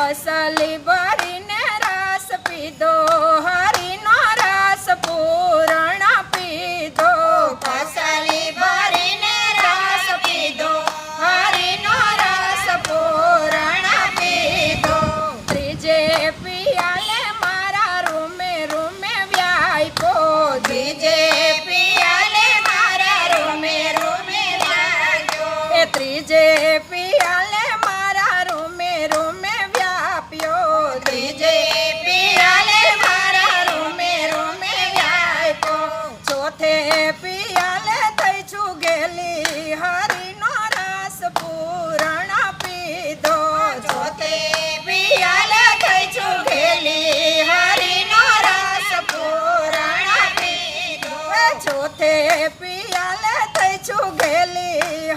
કસલી ભરીને રસ પીધો હરીનો રસ પૂરણ પીધો કસલી ભરીને રસ પીધો હરીનો રસ પૂરણ પીધો ત્રીજે પિયાલે મારા રૂમે રૂમે વ્યાયપો ત્રીજે પિયાલે મારા રૂમે રૂમે વ્યાપ્યો એ ત્રીજે પિયાલે મારા રૂમે રૂમે વ્યાપ્યો ત્રીજે પિયાલે મારા રૂમે રૂમે વ્યાપ્યો ચોથે પિયાલે થઈ છું ગેલી હરીનો રસ પૂરણ પીધો ચોથે પિયાલે થઈ છું ઘેલી હરીનો રસ પૂરણ પીધો ચોથે પિયાલે થઈ છું ગેલી